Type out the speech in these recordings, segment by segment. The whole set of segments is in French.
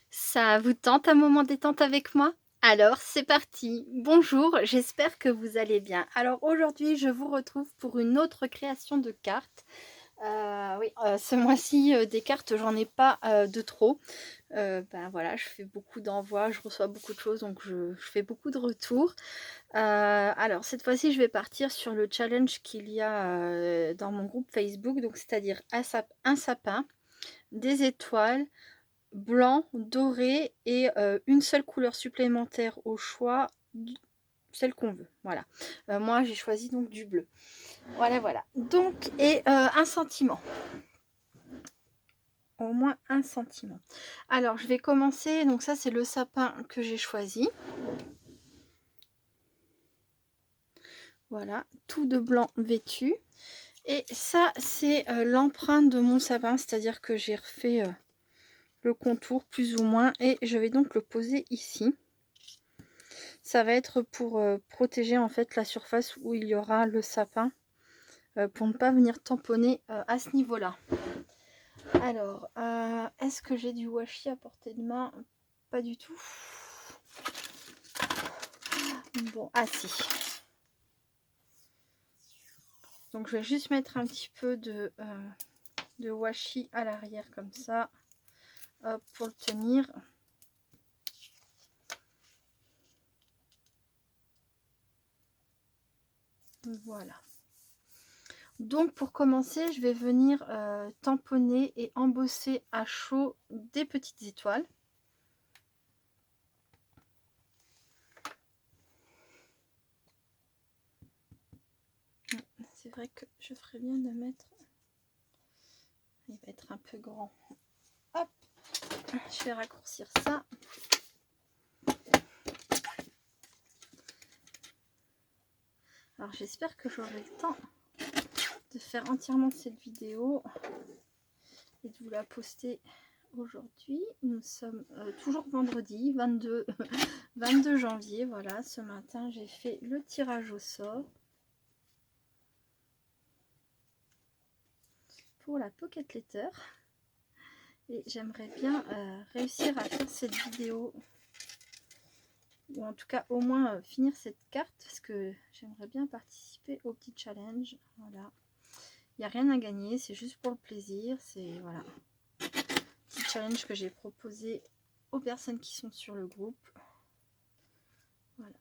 Ça vous tente un moment détente avec moi? Alors c'est parti! Bonjour, j'espère que vous allez bien. Alors aujourd'hui, je vous retrouve pour une autre création de cartes. Oui, ce mois-ci, des cartes, j'en ai pas, de trop. Ben, voilà, je fais beaucoup d'envois, je reçois beaucoup de choses, donc je fais beaucoup de retours. Alors cette fois-ci, je vais partir sur le challenge qu'il y a, dans mon groupe Facebook, donc c'est-à-dire un sapin, des étoiles, blanc, doré et une seule couleur supplémentaire au choix, celle qu'on veut, voilà. Moi j'ai choisi donc du bleu. Voilà, voilà. Donc et un sentiment, au moins un sentiment. Alors je vais commencer, donc ça c'est le sapin que j'ai choisi. Voilà, tout de blanc vêtu. Et ça c'est l'empreinte de mon sapin, c'est-à-dire que j'ai refait le contour plus ou moins et je vais donc le poser ici. Ça va être pour protéger en fait la surface où il y aura le sapin, pour ne pas venir tamponner à ce niveau-là. Alors, est-ce que j'ai du washi à portée de main? Pas du tout. Bon, ah si. Donc je vais juste mettre un petit peu de washi à l'arrière comme ça, hop, pour le tenir. Voilà. Donc pour commencer, je vais venir tamponner et embosser à chaud des petites étoiles. C'est vrai que je ferais bien de mettre... Il va être un peu grand. Hop, je vais raccourcir ça. Alors j'espère que j'aurai le temps de faire entièrement cette vidéo et de vous la poster aujourd'hui. Nous sommes toujours vendredi 22 janvier. Voilà, ce matin j'ai fait le tirage au sort pour la Pocket Letter et j'aimerais bien réussir à faire cette vidéo, ou en tout cas au moins finir cette carte, parce que j'aimerais bien participer au petit challenge. Voilà, il n'y a rien à gagner, c'est juste pour le plaisir. C'est voilà, petit challenge que j'ai proposé aux personnes qui sont sur le groupe. Voilà,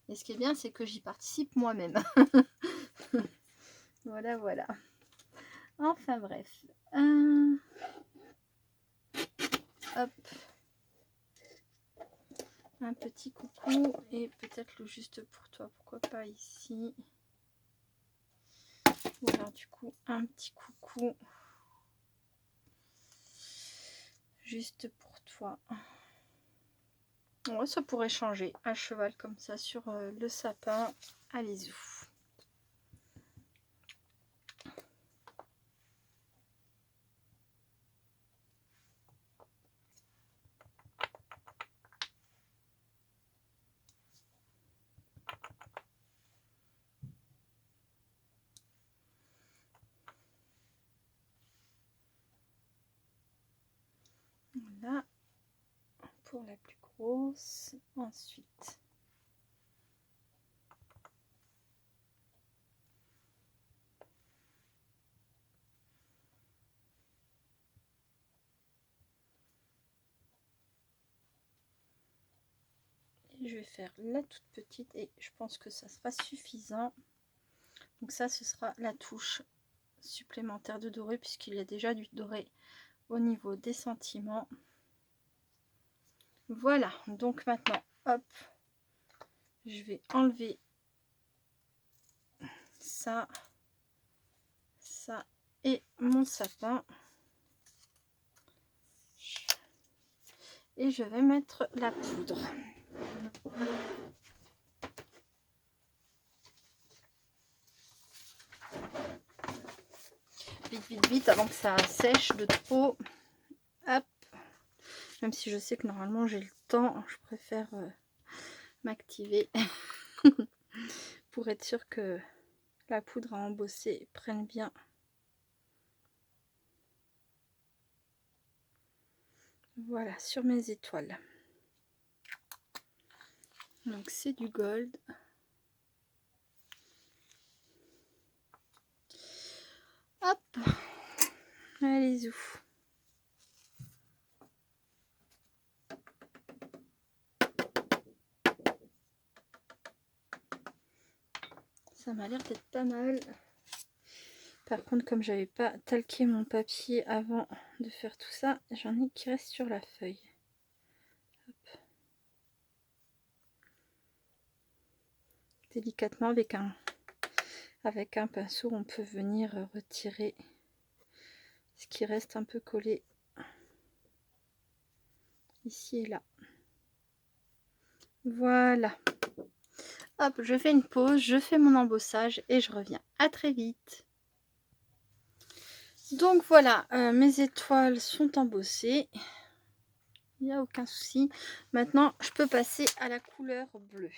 et ce qui est bien, c'est que j'y participe moi-même. Voilà, voilà. Enfin bref, hop, un petit coucou et peut-être le juste pour toi, pourquoi pas ici. Voilà, du coup un petit coucou juste pour toi. Ouais, ça pourrait changer à cheval comme ça sur le sapin. Allez-y. Voilà pour la plus grosse. Ensuite, je vais faire la toute petite et je pense que ça sera suffisant. Donc ça, ce sera la touche supplémentaire de doré puisqu'il y a déjà du doré au niveau des sentiments. Voilà, donc maintenant, hop, je vais enlever ça, ça et mon sapin. Et je vais mettre la poudre. Vite, vite, vite, avant que ça sèche de trop. Hop. Même si je sais que normalement j'ai le temps, je préfère m'activer pour être sûr que la poudre à embosser prenne bien. Voilà, sur mes étoiles. Donc c'est du gold. Hop, allez y. Ça m'a l'air d'être pas mal. Par contre, comme j'avais pas talqué mon papier avant de faire tout ça, j'en ai qui restent sur la feuille. Hop. Délicatement avec un pinceau, on peut venir retirer ce qui reste un peu collé ici et là. Voilà. Hop, je fais une pause, je fais mon embossage et je reviens. À très vite. Donc voilà, mes étoiles sont embossées. Il n'y a aucun souci. Maintenant, je peux passer à la couleur bleue.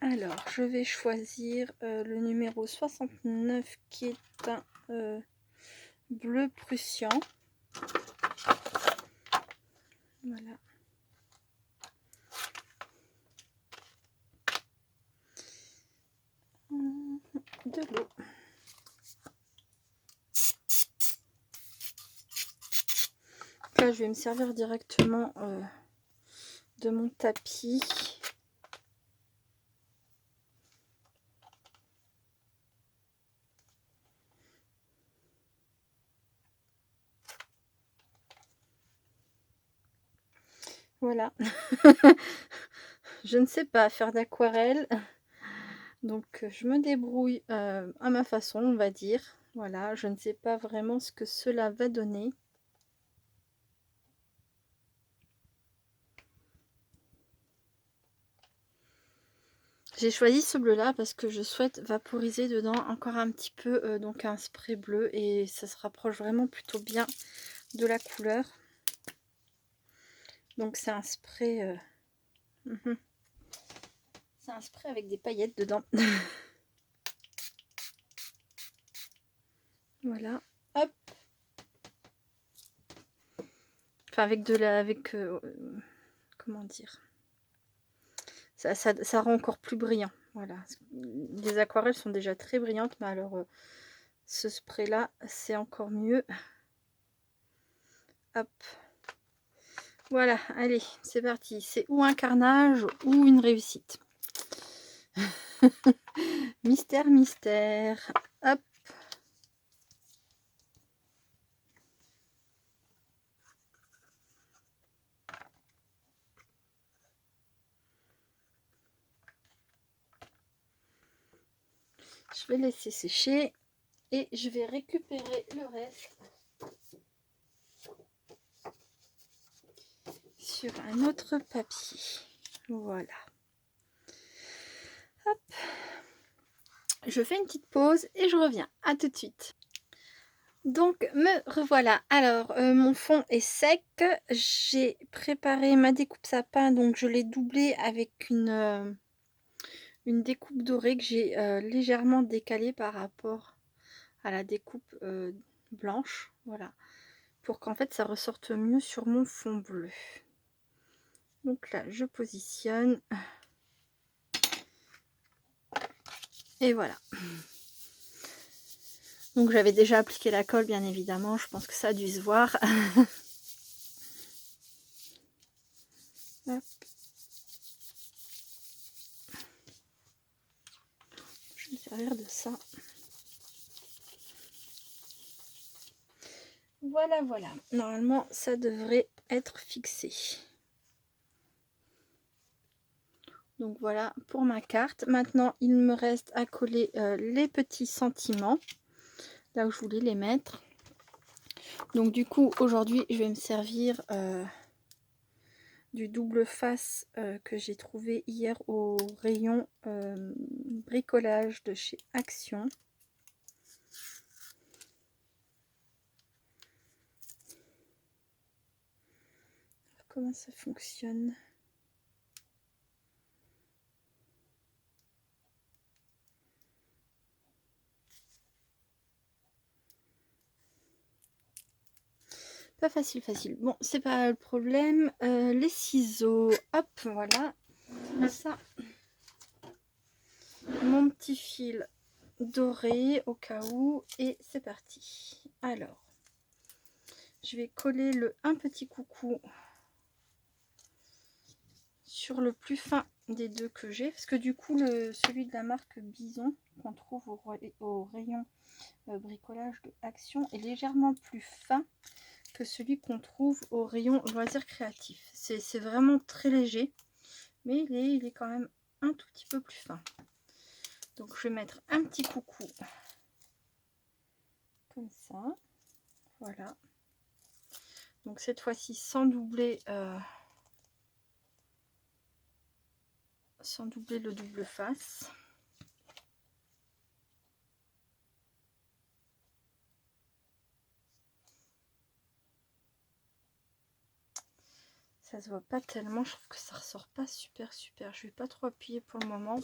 Alors, je vais choisir le numéro 69 qui est un bleu prussian. Voilà. De l'eau. Là, je vais me servir directement de mon tapis. Voilà. Je ne sais pas faire d'aquarelle. Donc, je me débrouille à ma façon, on va dire. Voilà, je ne sais pas vraiment ce que cela va donner. J'ai choisi ce bleu là parce que je souhaite vaporiser dedans encore un petit peu donc un spray bleu et ça se rapproche vraiment plutôt bien de la couleur. Donc c'est un spray c'est un spray avec des paillettes dedans. Voilà, hop. Enfin avec de la comment dire, ça rend encore plus brillant. Voilà, les aquarelles sont déjà très brillantes, mais alors ce spray là c'est encore mieux. Hop, voilà, allez, c'est parti. C'est ou un carnage ou une réussite. Mystère, mystère. Hop. Je vais laisser sécher et je vais récupérer le reste sur un autre papier. Voilà. Hop. Je fais une petite pause et je reviens. À tout de suite. Donc me revoilà. Alors mon fond est sec. J'ai préparé ma découpe sapin, donc je l'ai doublé avec une découpe dorée que j'ai légèrement décalée par rapport à la découpe blanche. Voilà. Pour qu'en fait ça ressorte mieux sur mon fond bleu. Donc là je positionne. Et voilà. Donc j'avais déjà appliqué la colle bien évidemment. Je pense que ça a dû se voir. Hop. Je vais me servir de ça. Voilà, voilà. Normalement, ça devrait être fixé. Donc voilà pour ma carte. Maintenant, il me reste à coller les petits sentiments. Là où je voulais les mettre. Donc du coup, aujourd'hui, je vais me servir du double face que j'ai trouvé hier au rayon bricolage de chez Action. Comment ça fonctionne? pas facile, facile. Bon, c'est pas le problème. Les ciseaux, hop, voilà. Ça, mon petit fil doré au cas où. Et c'est parti. Alors, je vais coller un petit coucou sur le plus fin des deux que j'ai. Parce que du coup, celui de la marque Bison qu'on trouve au rayon bricolage de Action est légèrement plus fin que celui qu'on trouve au rayon loisirs créatifs. C'est vraiment très léger, mais il est quand même un tout petit peu plus fin. Donc je vais mettre un petit coucou comme ça, voilà. Donc cette fois-ci sans doubler le double face. Ça se voit pas tellement, je trouve que ça ressort pas super. Je vais pas trop appuyer pour le moment.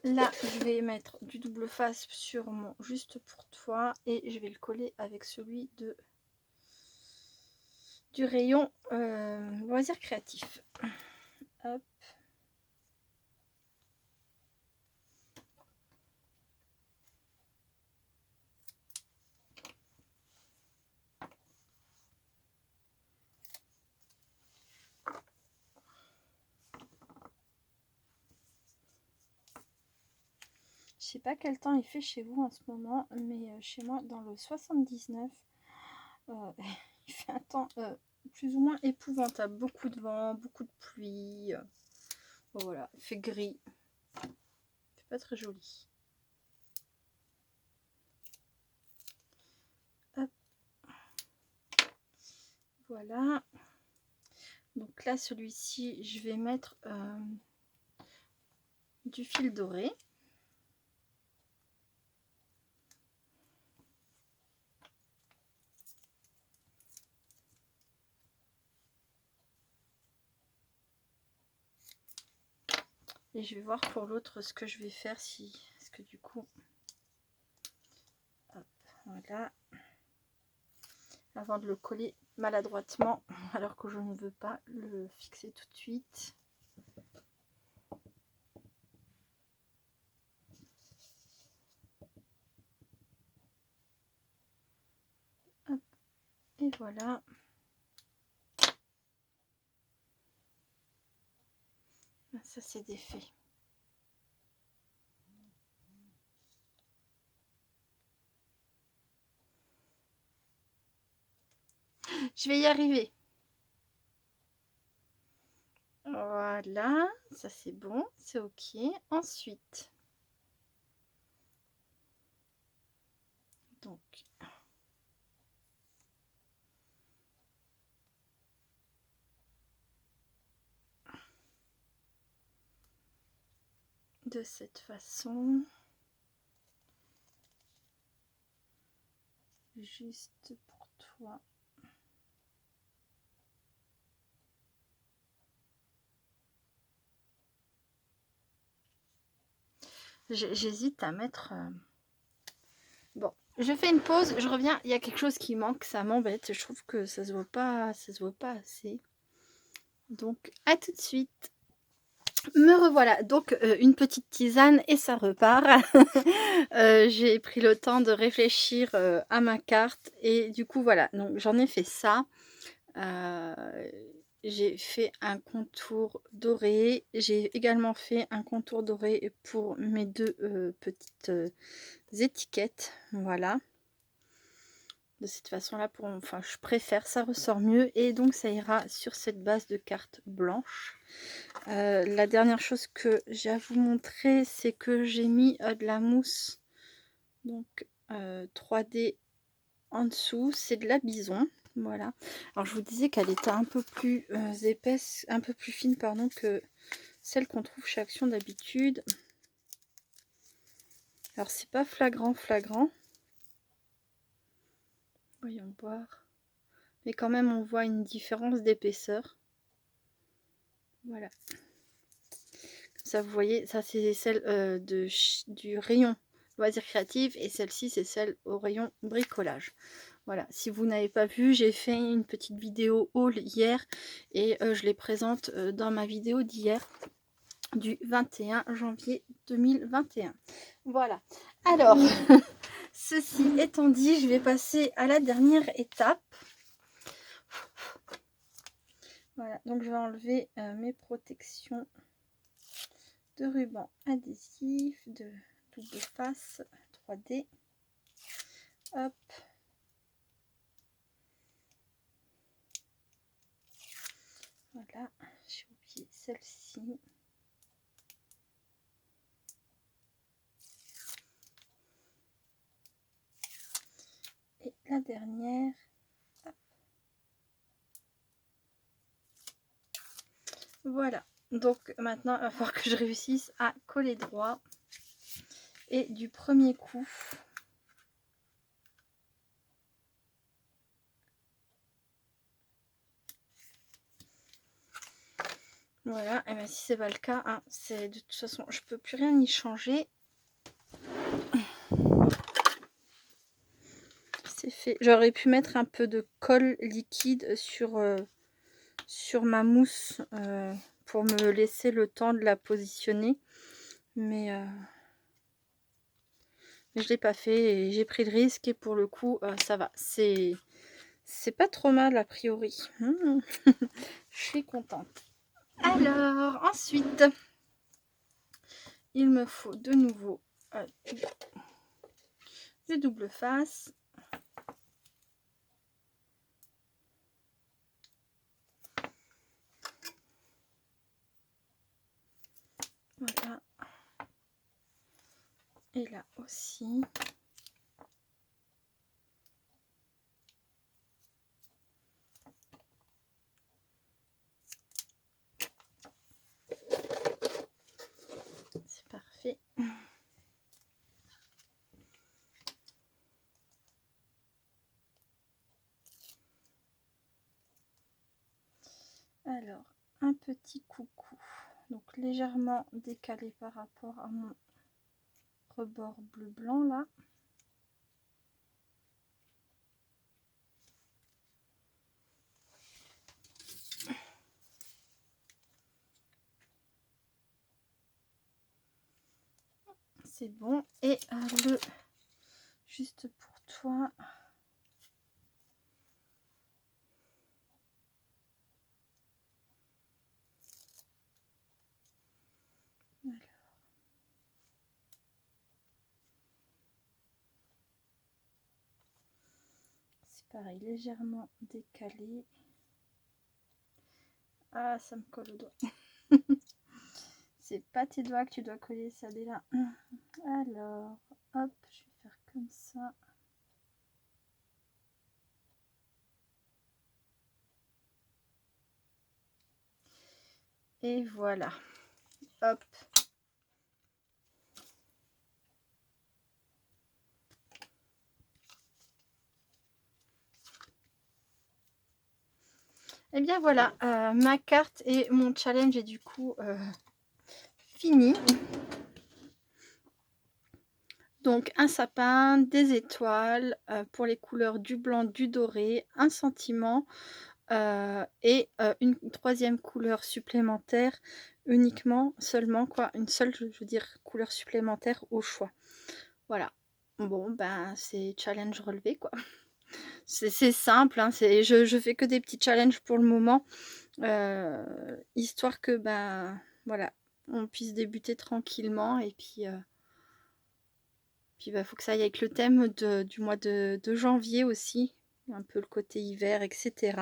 Là, je vais mettre du double face sur mon juste pour toi et je vais le coller avec celui du rayon loisirs créatifs. Hop. Je sais pas quel temps il fait chez vous en ce moment, mais chez moi dans le 79, il fait un temps plus ou moins épouvantable. Beaucoup de vent, beaucoup de pluie. Voilà, il fait gris. C'est pas très joli. Hop. Voilà. Donc là, celui-ci, je vais mettre du fil doré. Et je vais voir pour l'autre ce que je vais faire parce que du coup, hop, voilà, avant de le coller maladroitement, alors que je ne veux pas le fixer tout de suite. Hop, et voilà. Ça c'est défait. Je vais y arriver. Voilà, ça c'est bon, c'est ok. Ensuite, donc, de cette façon, juste pour toi. J'hésite à mettre... Bon, je fais une pause, je reviens. Il y a quelque chose qui manque, ça m'embête. Je trouve que ça se voit pas assez. Donc, à tout de suite. Me revoilà. Donc, une petite tisane et ça repart. J'ai pris le temps de réfléchir à ma carte et du coup, voilà. Donc, j'en ai fait ça. J'ai fait un contour doré. J'ai également fait un contour doré pour mes deux petites étiquettes. Voilà. De cette façon-là, enfin, je préfère, ça ressort mieux. Et donc, ça ira sur cette base de carte blanche. La dernière chose que j'ai à vous montrer, c'est que j'ai mis de la mousse. Donc, 3D en dessous. C'est de la Bison. Voilà. Alors je vous disais qu'elle était un peu plus épaisse, un peu plus fine pardon que celle qu'on trouve chez Action d'habitude. Alors c'est pas flagrant. Voyons voir. Mais quand même on voit une différence d'épaisseur. Voilà. Comme ça vous voyez, ça c'est celle du rayon loisirs créatifs et celle-ci c'est celle au rayon bricolage. Voilà, si vous n'avez pas vu, j'ai fait une petite vidéo haul hier et je les présente dans ma vidéo d'hier du 21 janvier 2021. Voilà, alors ceci étant dit, je vais passer à la dernière étape. Voilà, donc je vais enlever mes protections de ruban adhésif, de double face 3D. Hop. Voilà, j'ai oublié celle-ci. Et la dernière. Hop. Voilà, donc maintenant il va falloir que je réussisse à coller droit. Et du premier coup, voilà, et bien si c'est pas le cas, hein, c'est de toute façon, je peux plus rien y changer. C'est fait. J'aurais pu mettre un peu de colle liquide sur ma mousse pour me laisser le temps de la positionner. Mais je l'ai pas fait et j'ai pris le risque et pour le coup, ça va. C'est pas trop mal a priori. Je suis contente. Alors, ensuite, il me faut de nouveau le double face. Voilà. Et là aussi. C'est parfait. Alors, un petit coucou. Donc légèrement décalé par rapport à mon rebord bleu-blanc là. C'est bon. Et le juste pour toi. Alors. C'est pareil, légèrement décalé. Ah, ça me colle au doigt. C'est pas tes doigts que tu dois coller, ça déjà. Alors, hop, je vais faire comme ça. Et voilà. Hop. Et bien voilà, ma carte et mon challenge est du coup fini. Donc un sapin, des étoiles pour les couleurs du blanc, du doré, un sentiment et une troisième couleur supplémentaire uniquement, seulement quoi, une seule, je veux dire, couleur supplémentaire au choix. Voilà. Bon, ben c'est challenge relevé quoi. C'est simple, hein, je fais que des petits challenges pour le moment, histoire que ben voilà, on puisse débuter tranquillement et puis bah, faut que ça aille avec le thème du mois de janvier aussi, un peu le côté hiver, etc.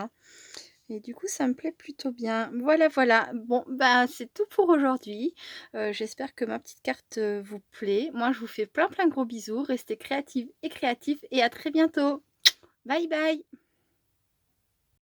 Et du coup, ça me plaît plutôt bien. Voilà, voilà. Bon, bah, c'est tout pour aujourd'hui. J'espère que ma petite carte vous plaît. Moi, je vous fais plein plein gros bisous. Restez créatives et créatifs et à très bientôt. Bye bye.